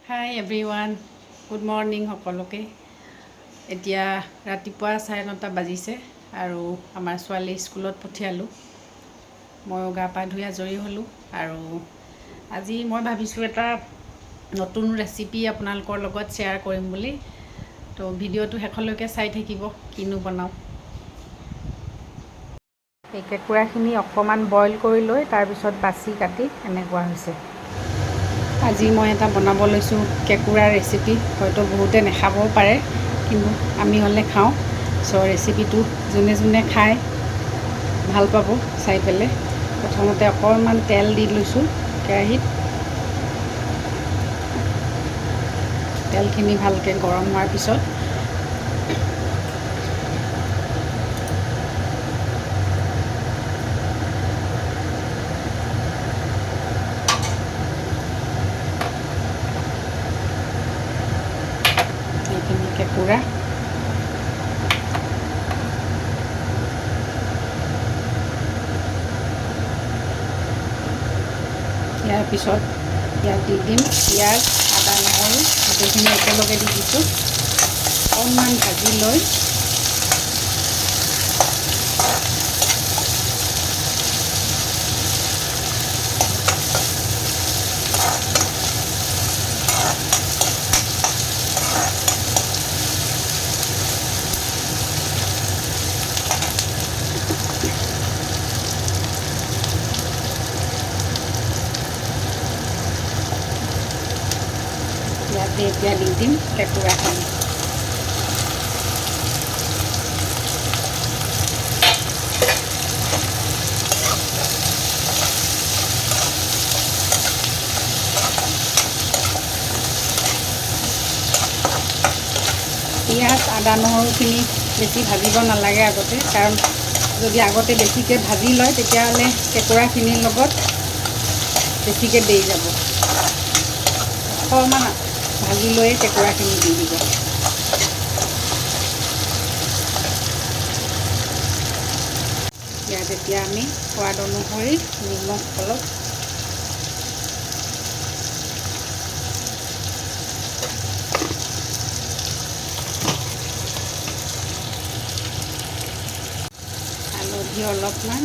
হাই everyone, good morning সকলোকে। এতিয়া ৰাতিপুৱা 9:30 বাজিছে আৰু আমাৰ ছোৱালী স্কুলত পঠিয়ালোঁ। ময়ো গা পা ধুই আজৰি হ'লোঁ আৰু আজি মই ভাবিছোঁ এটা নতুন ৰেচিপি আপোনালোকৰ লগত শ্বেয়াৰ কৰিম বুলি। তো ভিডিঅ'টো শেষলৈকে চাই থাকিব, কিনো বনাওঁ। এই কেঁকুৰাখিনি অকণমান বইল কৰি লৈ তাৰপিছত বাছি কাটি এনেকুৱা হৈছে। আজি মই এটা বনাব লৈছোঁ কেঁকুৰাৰ ৰেচিপি। হয়তো বহুতে নাখাবও পাৰে, কিন্তু আমি হ'লে খাওঁ। চ' ৰেচিপিটো যোনে যোনে খায় ভাল পাব চাই পেলাই। প্ৰথমতে অকণমান তেল দি লৈছোঁ কেৰাহীত। তেলখিনি ভালকৈ গৰম হোৱাৰ পিছত এইখিনি কেঁকুৰা ইয়াৰ পিছত ইয়াত দি দিম পিঁয়াজ, আদা, নহৰু গোটেইখিনি একেলগে দি দিছোঁ। অকণমান ভাজি লৈ ইয়াতে এতিয়া দি দিম কেঁকুৰাখিনি। পিঁয়াজ, আদা, নহৰুখিনি বেছি ভাজিব নালাগে আগতে, কাৰণ যদি আগতে বেছিকৈ ভাজি লয় তেতিয়াহ'লে কেঁকুৰাখিনিৰ লগত বেছিকৈ দেই যাব। অকণমান ভাজি লৈয়ে কেঁকুৰাখিনি দি দিব। ইয়াত এতিয়া আমি সোৱাদ অনুসৰি নিমখ অলপ, হালধি অলপমান,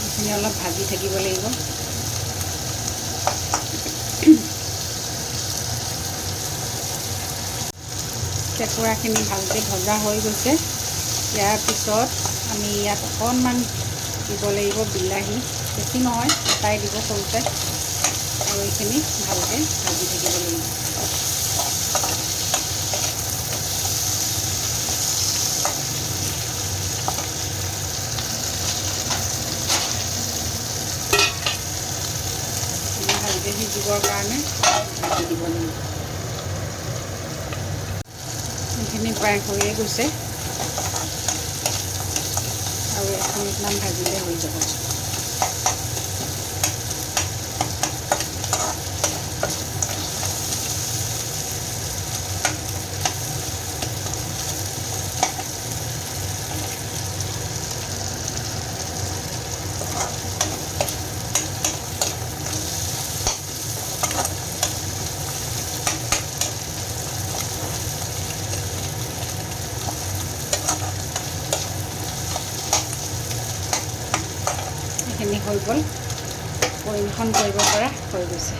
এইখিনি অলপ ভাজি থাকিব লাগিব। কেঁকুৰাখিনি ভালকৈ ভজা হৈ গৈছে। ইয়াৰ পিছত আমি ইয়াত অকণমান দিব লাগিব বিলাহী, বেছি নহয়, এটাই দিব সৰুতে, আৰু এইখিনি ভালকৈ ভাজি থাকিব লাগিব। ভালকৈ সিজিবৰ কাৰণে ভাজি দিব লাগিব। এইখিনি প্ৰায় হৈয়ে গৈছে আৰু 1 মিনিটমান ভাজিলে হৈ যাব। এইখিনি হৈ গ'ল, পৰিৱেশন কৰিব পৰা হৈ গৈছে।